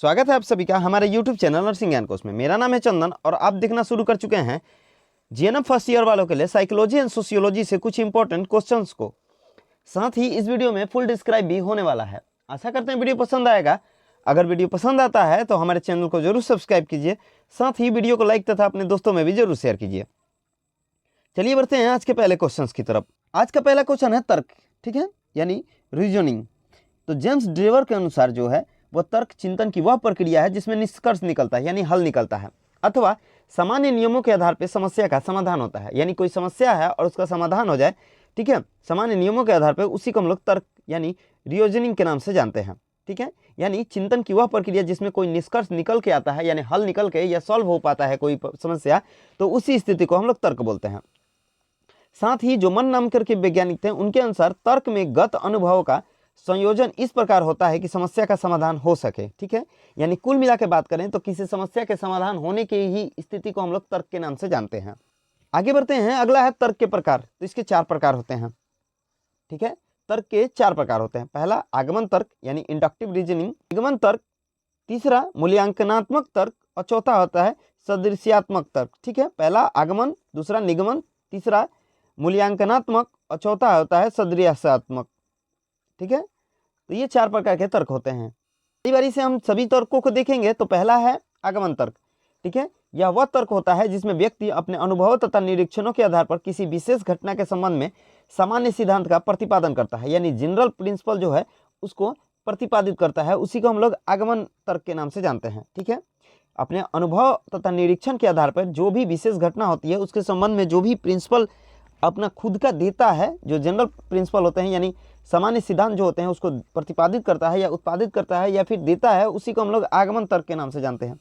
स्वागत है आप सभी का हमारे YouTube चैनल नर्सिंग ज्ञान कोर्स में। मेरा नाम है चंदन और आप देखना शुरू कर चुके हैं जीएनएम फर्स्ट ईयर वालों के लिए साइकोलॉजी एंड सोशियोलॉजी से कुछ इंपॉर्टेंट क्वेश्चंस को। साथ ही इस वीडियो में फुल डिस्क्राइब भी होने वाला है। आशा करते हैं वीडियो पसंद आएगा। अगर वीडियो पसंद आता है तो हमारे चैनल को जरूर सब्सक्राइब कीजिए, साथ ही वीडियो को लाइक तथा अपने दोस्तों में भी जरूर शेयर कीजिए। चलिए बढ़ते हैं आज के पहले क्वेश्चन की तरफ। आज का पहला क्वेश्चन है तर्क, ठीक है, यानी रीजनिंग। तो जेम्स ड्रेवर के अनुसार जो है वह तर्क चिंतन की वह प्रक्रिया है जिसमें निष्कर्ष निकलता है, यानी हल निकलता है, अथवा सामान्य नियमों के आधार पर समस्या का समाधान होता है। यानी कोई समस्या है और उसका समाधान हो जाए, ठीक है, सामान्य नियमों के आधार पर, उसी को हम लोग तर्क यानी रीजनिंग के नाम से जानते हैं। ठीक है, यानी चिंतन की वह प्रक्रिया जिसमें कोई निष्कर्ष निकल के आता है, यानी हल निकल के या सॉल्व हो पाता है कोई समस्या, तो उसी स्थिति को हम लोग तर्क बोलते हैं। साथ ही जो मन नाम करके वैज्ञानिक थे, उनके अनुसार तर्क में गत अनुभवों का संयोजन इस प्रकार होता है कि समस्या का समाधान हो सके। ठीक है, यानी कुल मिला के बात करें तो किसी समस्या के समाधान होने की ही स्थिति को हम लोग तर्क के नाम से जानते हैं। आगे बढ़ते हैं, अगला है तर्क के प्रकार। तो इसके 4 प्रकार होते हैं। ठीक है, तर्क के 4 प्रकार होते हैं। पहला आगमन तर्क यानी इंडक्टिव रीजनिंग, निगमन तर्क, तीसरा मूल्यांकनात्मक तर्क और चौथा होता है सदृश्यात्मक तर्क। ठीक है, पहला आगमन, दूसरा निगमन, तीसरा मूल्यांकनात्मक और चौथा होता है सदृश्यात्मक। ठीक है, तो ये 4 प्रकार के तर्क होते हैं। कई बारी से हम सभी तर्कों को देखेंगे। तो पहला है आगमन तर्क। ठीक है, यह वह तर्क होता है जिसमें व्यक्ति अपने अनुभवों तथा निरीक्षणों के आधार पर किसी विशेष घटना के संबंध में सामान्य सिद्धांत का प्रतिपादन करता है, यानी जनरल प्रिंसिपल जो है उसको प्रतिपादित करता है। उसी को हम लोग आगमन तर्क के नाम से जानते हैं। ठीक है, अपने अनुभव तथा निरीक्षण के आधार पर जो भी विशेष घटना होती है उसके संबंध में जो भी प्रिंसिपल अपना खुद का देता है, जो जनरल प्रिंसिपल होते हैं यानी सामान्य सिद्धांत जो होते हैं उसको प्रतिपादित करता है या उत्पादित करता है या फिर देता है, उसी को हम लोग आगमन तर्क के नाम से जानते हैं।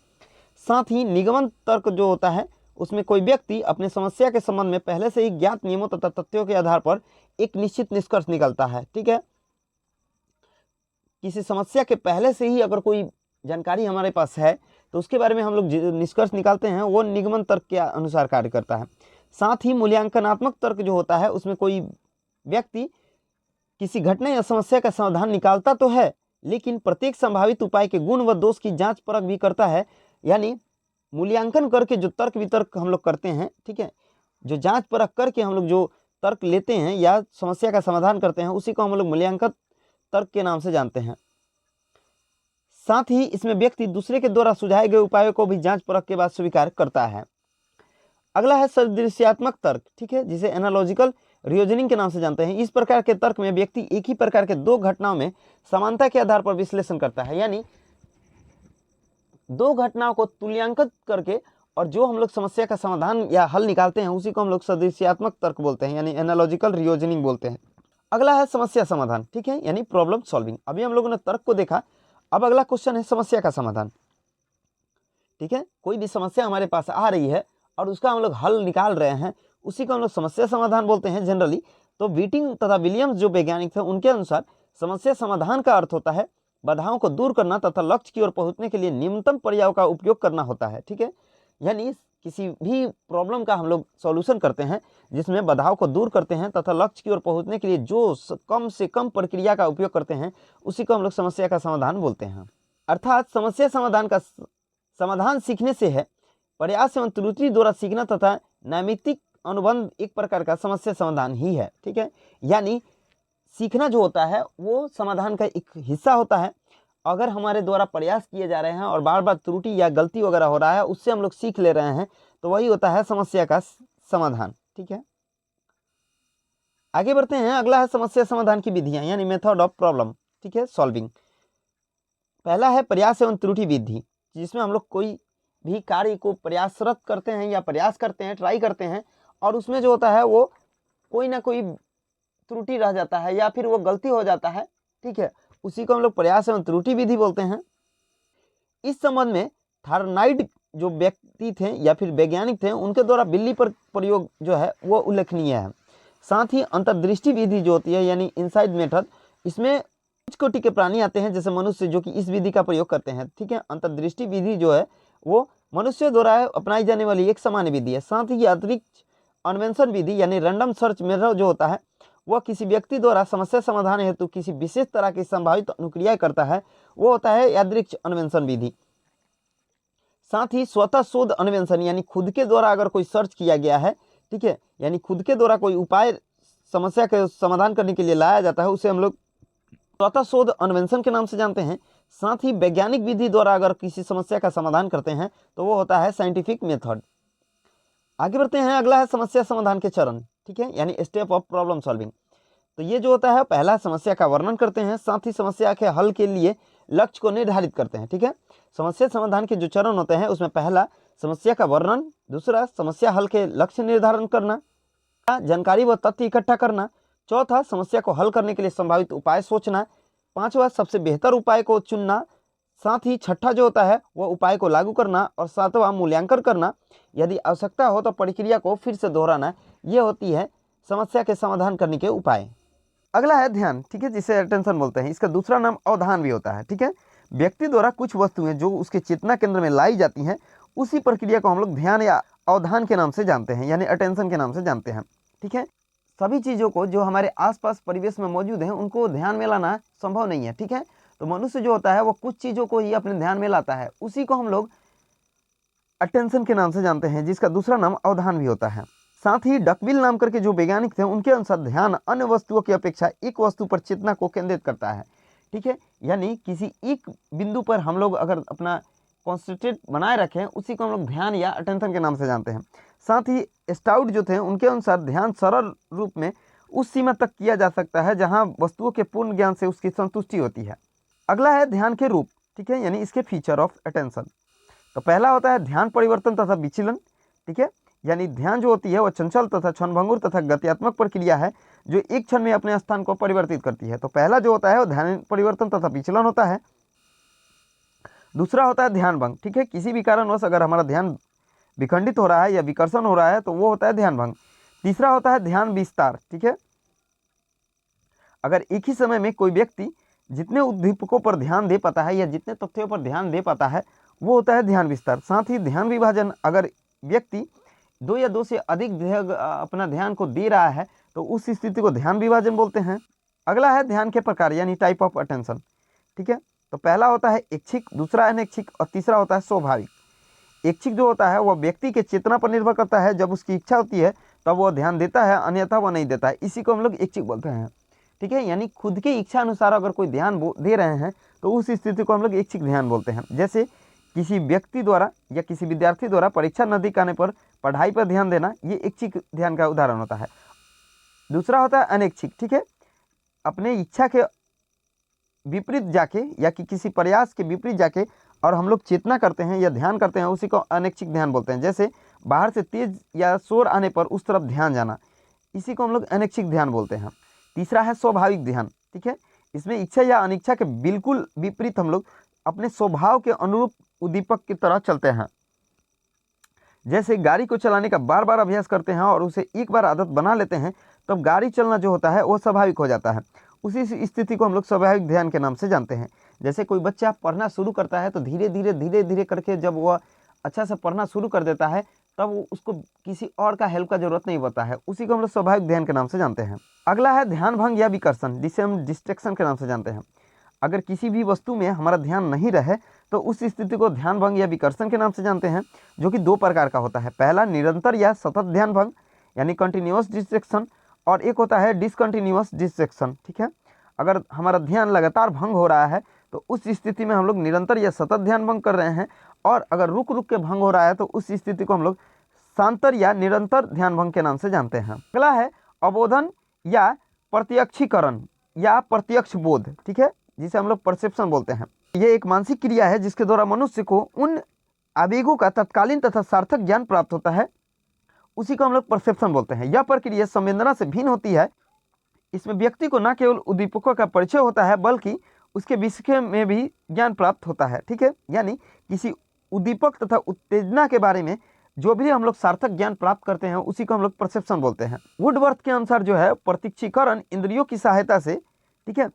साथ ही निगमन तर्क जो होता है उसमें कोई व्यक्ति अपने समस्या के संबंध में पहले से ही ज्ञात नियमों तथा तथ्यों के आधार पर एक निश्चित निष्कर्ष निकलता है। ठीक है, किसी समस्या के पहले से ही अगर कोई जानकारी हमारे पास है तो उसके बारे में हम लोग निष्कर्ष निकालते हैं, वो निगमन तर्क के अनुसार कार्य करता है। साथ ही मूल्यांकनात्मक तर्क जो होता है उसमें कोई व्यक्ति किसी घटना या समस्या का समाधान निकालता तो है, लेकिन प्रत्येक संभावित उपाय के गुण व दोष की जांच परख भी करता है। यानी मूल्यांकन करके जो तर्क वितर्क हम लोग करते हैं, ठीक है, जो जांच परख करके हम लोग जो तर्क लेते हैं या समस्या का समाधान करते हैं, उसी को हम लोग मूल्यांकन तर्क के नाम से जानते हैं। साथ ही इसमें व्यक्ति दूसरे के द्वारा सुझाए गए उपायों को भी जांच परख के बाद स्वीकार करता है। अगला है सदृश्यात्मक तर्क। ठीक है, जिसे एनालॉजिकल रीजनिंग के नाम से जानते हैं। इस प्रकार के तर्क में व्यक्ति एक ही प्रकार के 2 घटनाओं में समानता के आधार पर विश्लेषण करता है, यानी 2 घटनाओं को तुल्यांकित करके और जो हम लोग समस्या का समाधान या हल निकालते हैं उसी को हम लोग सदृश्यात्मक तर्क बोलते हैं, यानी एनालॉजिकल रीजनिंग बोलते हैं। अगला है समस्या समाधान। ठीक है, यानी प्रॉब्लम सॉल्विंग। अभी हम लोगों ने तर्क को देखा, अब अगला क्वेश्चन है समस्या का समाधान। ठीक है, कोई भी समस्या हमारे पास आ रही है और उसका हम लोग हल निकाल रहे हैं, उसी को हम लोग समस्या समाधान बोलते हैं जनरली। तो व्हिटिंग तथा विलियम्स जो वैज्ञानिक थे उनके अनुसार समस्या समाधान का अर्थ होता है बाधाओं को दूर करना तथा लक्ष्य की ओर पहुंचने के लिए न्यूनतम पर्यायों का उपयोग करना होता है। ठीक है, यानी किसी भी प्रॉब्लम का हम लोग सॉल्यूशन करते हैं जिसमें बाधाओं को दूर करते हैं तथा लक्ष्य की ओर पहुंचने के लिए जो कम से कम प्रक्रिया का उपयोग करते हैं, उसी को हम लोग समस्या का समाधान बोलते हैं। अर्थात समस्या समाधान का समाधान सीखने से है, प्रयास एवं त्रुटि द्वारा सीखना तथा नैमित्तिक अनुबंध एक प्रकार का समस्या समाधान ही है। ठीक है, यानी सीखना जो होता है वो समाधान का एक हिस्सा होता है। अगर हमारे द्वारा प्रयास किए जा रहे हैं और बार बार त्रुटि या गलती वगैरह हो रहा है, उससे हम लोग सीख ले रहे हैं, तो वही होता है समस्या का समाधान। ठीक है, आगे बढ़ते हैं। अगला है समस्या समाधान की विधियां, यानी मेथड ऑफ प्रॉब्लम, ठीक है, सॉल्विंग। पहला है प्रयास एवं त्रुटि विधि, जिसमें हम लोग कोई भी कार्य को प्रयासरत करते हैं या प्रयास करते हैं, ट्राई करते हैं, और उसमें जो होता है वो कोई ना कोई त्रुटि रह जाता है या फिर वो गलती हो जाता है। ठीक है, उसी को हम लोग प्रयास एवं त्रुटि विधि बोलते हैं। इस संबंध में थार्नाइड जो व्यक्ति थे या फिर वैज्ञानिक थे, उनके द्वारा बिल्ली पर प्रयोग जो है वो उल्लेखनीय है। साथ ही अंतर्दृष्टि विधि जो होती है यानी इनसाइड मेथड, इसमें कुछ कोटि के प्राणी आते हैं जैसे मनुष्य जो कि इस विधि का प्रयोग करते हैं। ठीक है, अंतर्दृष्टि विधि जो है वो मनुष्य द्वारा अपनाई जाने वाली एक सामान्य विधि है। साथ ही अतिरिक्त अन्वेषण विधि यानी रैंडम सर्च मेथड जो होता है वह किसी व्यक्ति द्वारा समस्या समाधान हेतु किसी विशेष तरह की संभावित अनुक्रिया करता है, वो होता है यादृच्छिक अन्वेषण विधि। साथ ही स्वतः शोध अन्वेषण यानी खुद के द्वारा अगर कोई सर्च किया गया है, ठीक है, यानी खुद के द्वारा कोई उपाय समस्या के समाधान करने के लिए लाया जाता है, उसे हम लोग स्वतः शोध अन्वेषण के नाम से जानते हैं। साथ ही वैज्ञानिक विधि द्वारा अगर किसी समस्या का समाधान करते हैं तो वो होता है साइंटिफिक मेथड। आगे बढ़ते हैं, अगला है समस्या समाधान के चरण, ठीक है, यानी स्टेप ऑफ प्रॉब्लम सॉल्विंग। तो ये जो होता है, पहला समस्या का वर्णन करते हैं, साथ ही समस्या के हल के लिए लक्ष्य को निर्धारित करते हैं, ठीक है। समस्या समाधान के जो चरण होते हैं उसमें पहला समस्या का वर्णन, दूसरा समस्या हल के लक्ष्य निर्धारण करना, जानकारी व तथ्य इकट्ठा करना, चौथा समस्या को हल करने के लिए संभावित उपाय सोचना, पांचवा सबसे बेहतर उपाय को चुनना, साथ ही छठा जो होता है वह उपाय को लागू करना, और सातवां मूल्यांकन करना, यदि आवश्यकता हो तो प्रक्रिया को फिर से दोहराना। ये होती है समस्या के समाधान करने के उपाय। अगला है ध्यान, ठीक है, जिसे अटेंशन बोलते हैं। इसका दूसरा नाम अवधान भी होता है, ठीक है। व्यक्ति द्वारा कुछ वस्तुएं जो उसके चेतना केंद्र में लाई जाती हैं, उसी प्रक्रिया को हम लोग ध्यान या अवधान के नाम से जानते हैं, यानी अटेंशन के नाम से जानते हैं, ठीक है। सभी चीज़ों को जो हमारे आसपास परिवेश में मौजूद हैं उनको ध्यान में लाना संभव नहीं है, ठीक है। तो मनुष्य जो होता है वो कुछ चीज़ों को ही अपने ध्यान में लाता है, उसी को हम लोग अटेंशन के नाम से जानते हैं, जिसका दूसरा नाम अवधान भी होता है। साथ ही डकविल नाम करके जो वैज्ञानिक थे, उनके अनुसार ध्यान अन्य वस्तुओं की अपेक्षा एक वस्तु पर चेतना को केंद्रित करता है, ठीक है। यानी किसी एक बिंदु पर हम लोग अगर अपना कॉन्सेंट्रेट बनाए रखें, उसी को हम लोग ध्यान या अटेंशन के नाम से जानते हैं। साथ ही स्टाउट जो थे, उनके अनुसार ध्यान सरल रूप में उस सीमा तक किया जा सकता है जहां वस्तुओं के पूर्ण ज्ञान से उसकी संतुष्टि होती है। अगला है ध्यान के रूप, ठीक है, यानी इसके फीचर ऑफ अटेंशन। तो पहला होता है ध्यान परिवर्तन तथा विचलन, ठीक है, यानी ध्यान जो होती है वह चंचल तथा क्षणभंगुर तथा गत्यात्मक प्रक्रिया है जो एक क्षण में अपने स्थान को परिवर्तित करती है। तो पहला जो होता है वो ध्यान परिवर्तन तथा विचलन होता है। दूसरा होता है ध्यान भंग, ठीक है, किसी भी कारणवश अगर हमारा ध्यान विखंडित हो रहा है या विकर्षण हो रहा है तो वो होता है ध्यान भंग। तीसरा होता है ध्यान विस्तार, ठीक है, अगर एक ही समय में कोई व्यक्ति जितने उद्दीपकों पर ध्यान दे पाता है या जितने तथ्यों पर ध्यान दे पाता है वो होता है ध्यान विस्तार। साथ ही ध्यान विभाजन, अगर व्यक्ति दो या दो से अधिक अपना ध्यान को दे रहा है तो उस स्थिति को ध्यान विभाजन बोलते हैं। अगला है ध्यान के प्रकार यानी टाइप ऑफ अटेंशन, ठीक है। तो पहला होता है इच्छिक, दूसरा अनैच्छिक और तीसरा होता है स्वाभाविक। इच्छिक जो होता है वह व्यक्ति के चेतना पर निर्भर करता है, जब उसकी इच्छा होती है तब वह ध्यान देता है, अन्यथा वह नहीं देता है, इसी को हम लोग इच्छिक बोलते हैं, ठीक है। यानी खुद की इच्छा अनुसार अगर कोई ध्यान दे रहे हैं तो उस स्थिति को हम लोग इच्छिक ध्यान बोलते हैं। जैसे किसी व्यक्ति द्वारा या किसी विद्यार्थी द्वारा परीक्षा नजदीक आने पर पढ़ाई पर ध्यान देना, ये इच्छिक ध्यान का उदाहरण होता है। दूसरा होता है अनैच्छिक, ठीक है, अपने इच्छा के विपरीत जाके या कि किसी प्रयास के विपरीत जाके और हम लोग चेतना करते हैं या ध्यान करते हैं, उसी को अनैच्छिक ध्यान बोलते हैं। जैसे बाहर से तेज या शोर आने पर उस तरफ ध्यान जाना, इसी को हम लोग अनैच्छिक ध्यान बोलते हैं। तीसरा है स्वाभाविक ध्यान, ठीक है, इसमें इच्छा या अनिच्छा के बिल्कुल विपरीत हम लोग अपने स्वभाव के अनुरूप उद्दीपक की तरह चलते हैं। जैसे गाड़ी को चलाने का बार बार अभ्यास करते हैं और उसे एक बार आदत बना लेते हैं, तब गाड़ी चलना जो होता है वो स्वाभाविक हो जाता है। उसी स्थिति को हम लोग स्वाभाविक ध्यान के नाम से जानते हैं। जैसे कोई बच्चा पढ़ना शुरू करता है तो धीरे धीरे करके जब वह अच्छा से पढ़ना शुरू कर देता है तब उसको किसी और का हेल्प का जरूरत नहीं होता है, उसी को हम लोग स्वाभाविक ध्यान के नाम से जानते हैं। अगला है ध्यान भंग या विकर्षण, जिसे हम डिस्ट्रैक्शन के नाम से जानते हैं। अगर किसी भी वस्तु में हमारा ध्यान नहीं रहे तो उस स्थिति को ध्यान भंग या विकर्षण के नाम से जानते हैं, जो कि दो प्रकार का होता है। पहला निरंतर या सतत ध्यान भंग यानी कंटिन्यूअस डिस्ट्रैक्शन, और एक होता है डिसकंटिन्यूअस डिस्ट्रैक्शन, ठीक है। अगर हमारा ध्यान लगातार भंग हो रहा है तो उस स्थिति में हम लोग निरंतर या सतत ध्यान भंग कर रहे हैं, और अगर रुक रुक के भंग हो रहा है तो उस स्थिति को हम लोग शांतर या निरंतर ध्यान भंग के नाम से जानते हैं। अगला है अवबोधन या प्रत्यक्षीकरण या प्रत्यक्ष बोध, ठीक है, जिसे हम लोग परसेप्शन बोलते हैं। यह एक मानसिक क्रिया है जिसके द्वारा मनुष्य को उन आवेगों का तत्कालीन तथा सार्थक ज्ञान प्राप्त होता है, उसी को हम लोग परसेप्शन बोलते हैं। यह प्रक्रिया संवेदना से भिन्न होती है। इसमें व्यक्ति को न केवल उद्दीपकों का परिचय होता है बल्कि उसके विषय में भी ज्ञान प्राप्त होता है, ठीक है। यानी किसी उद्दीपक तथा उत्तेजना के बारे में जो भी हम लोग सार्थक ज्ञान प्राप्त करते हैं उसी को हम लोग परसेप्शन बोलते हैं। वुडवर्थ के अनुसार जो है प्रत्यक्षीकरण इंद्रियों की सहायता से, ठीक है,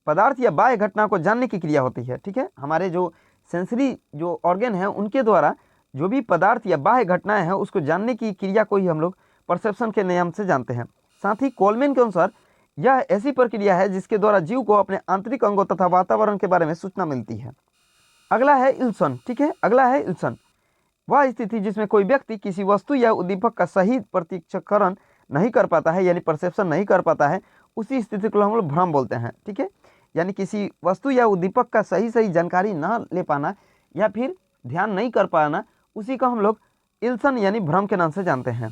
पदार्थ या बाह्य घटना को जानने की क्रिया होती है, ठीक है। हमारे जो सेंसरी जो ऑर्गन है उनके द्वारा जो भी पदार्थ या बाह्य घटनाएं हैं उसको जानने की क्रिया को ही हम लोग परसेप्शन के नाम से जानते हैं। साथ ही कोलमैन के अनुसार यह ऐसी प्रक्रिया है जिसके द्वारा जीव को अपने आंतरिक अंगों तथा वातावरण के बारे में सूचना मिलती है। अगला है इल्सन। ठीक है, अगला है इल्सन, वह स्थिति जिसमें कोई व्यक्ति किसी वस्तु या उद्दीपक का सही प्रत्यक्षकरण नहीं कर पाता है, यानी परसेप्शन नहीं कर पाता है, उसी स्थिति को हम लोग भ्रम बोलते हैं। ठीक है, यानी किसी वस्तु या उद्दीपक का सही जानकारी ना ले पाना या फिर ध्यान नहीं कर पाना, उसी को हम लोग इल्सन यानी भ्रम के नाम से जानते हैं।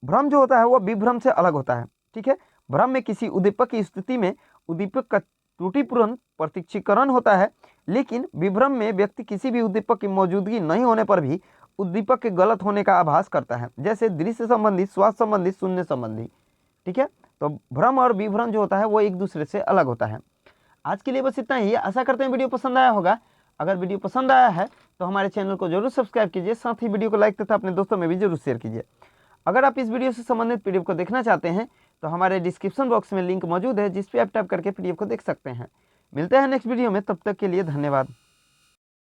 भ्रम जो होता है वो विभ्रम से अलग होता है। ठीक है, भ्रम में किसी उद्दीपक की स्थिति में उद्दीपक का त्रुटिपूर्ण प्रत्यक्षीकरण होता है, लेकिन विभ्रम में व्यक्ति किसी भी उद्दीपक की मौजूदगी नहीं होने पर भी उद्दीपक के गलत होने का आभास करता है, जैसे दृश्य संबंधी, स्वाद संबंधी, शून्य संबंधी। ठीक है, तो भ्रम और विभ्रम जो होता है वो एक दूसरे से अलग होता है। आज के लिए बस इतना ही। आशा करते हैं वीडियो पसंद आया होगा। अगर वीडियो पसंद आया है तो हमारे चैनल को जरूर सब्सक्राइब कीजिए, साथ ही वीडियो को लाइक तथा अपने दोस्तों में भी जरूर शेयर कीजिए। अगर आप इस वीडियो से संबंधित पीडीएफ को देखना चाहते हैं तो हमारे डिस्क्रिप्शन बॉक्स में लिंक मौजूद है, जिस पे आप टैप करके पीडीएफ को देख सकते हैं। मिलते हैं नेक्स्ट वीडियो में, तब तक के लिए धन्यवाद।